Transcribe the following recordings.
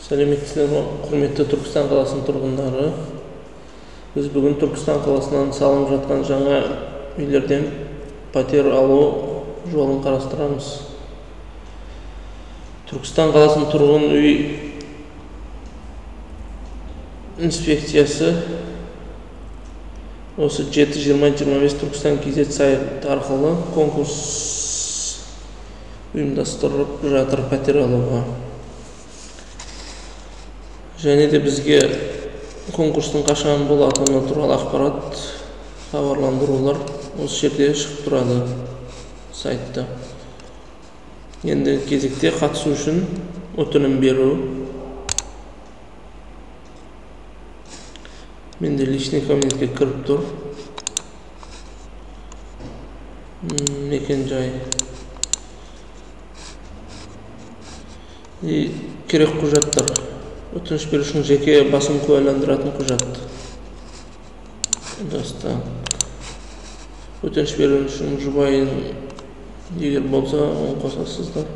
Сәлеметсіздер ме, құрметті Түркістан қаласының тұрғындары. Біз бүгін Түркістан қаласынан салынып жатқан жаңа үйлерден пәтер алу жолын қарастырамыз. Түркістан қаласының тұрғын үй инспекциясы осы 7-20-25 Түркістан KZ сайты арқылы конкурс ұйымдастырып жатыр пәтер алуға. Және де бізге конкурстың қашан болатыны туралы ақпарат, хабарландырулар осы жерде шығып тұрады сайтта. Енді кезекте қатысу үшін өтінім беру. Менде личный кабинетке кіріп тұр. Мекен жай. Керек құжаттар. Өтініш берушінің жеке басын куәландыратын құжат. Өтініш берушінің жұбайын егер болса, оны қосасыздар.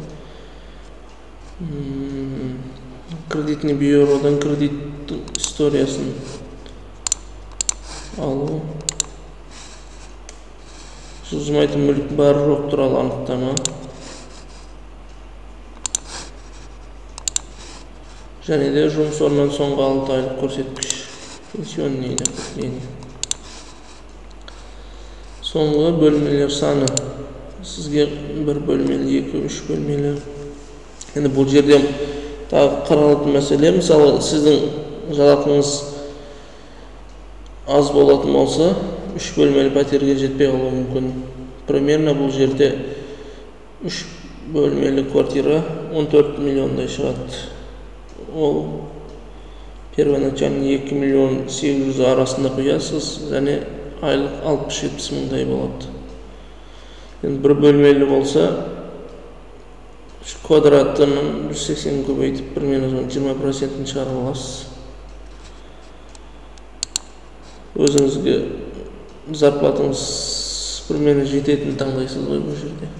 Кредитный бюродан кредит историясын алу. Жылжымайтын мүлік бар жоқ туралы анықтама. Және де жұмыс орнынан соңғы 6 айлық көрсеткіш. Пенсионный накопление. Соңғы бөлмелер саны. Сізге 1 бөлмелі, 2-3 бөлмелі. Енді бұл жерде тағы қаралатын мәселе. Мысалы, сіздің жалақыңыз аз болатын болса, 3 бөлмелі пәтерге жетпей қалуы мүмкін. Примерно бұл жерде 3 бөлмелі квартира 14 миллиондай шығады. Ол первоначально 2 миллион 800 арасында құясыз, және айлық 60-70 мыңдай болады. Енді 1 бөлмелі болса, квадраттың 180 көбейтіп, примерно 20% шығарып аласыз. Өзіңізге зарплатыңыз примерно жететін таңдайсыз ғой бұл жерде.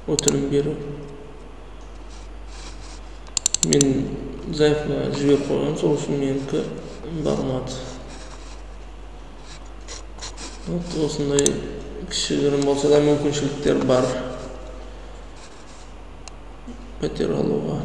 Өтінім беру. Мен заявка жіберіп қойған, сол үшін менікі бармады. Осындай кішігірім болса да мүмкіншіліктер бар пәтер алуға.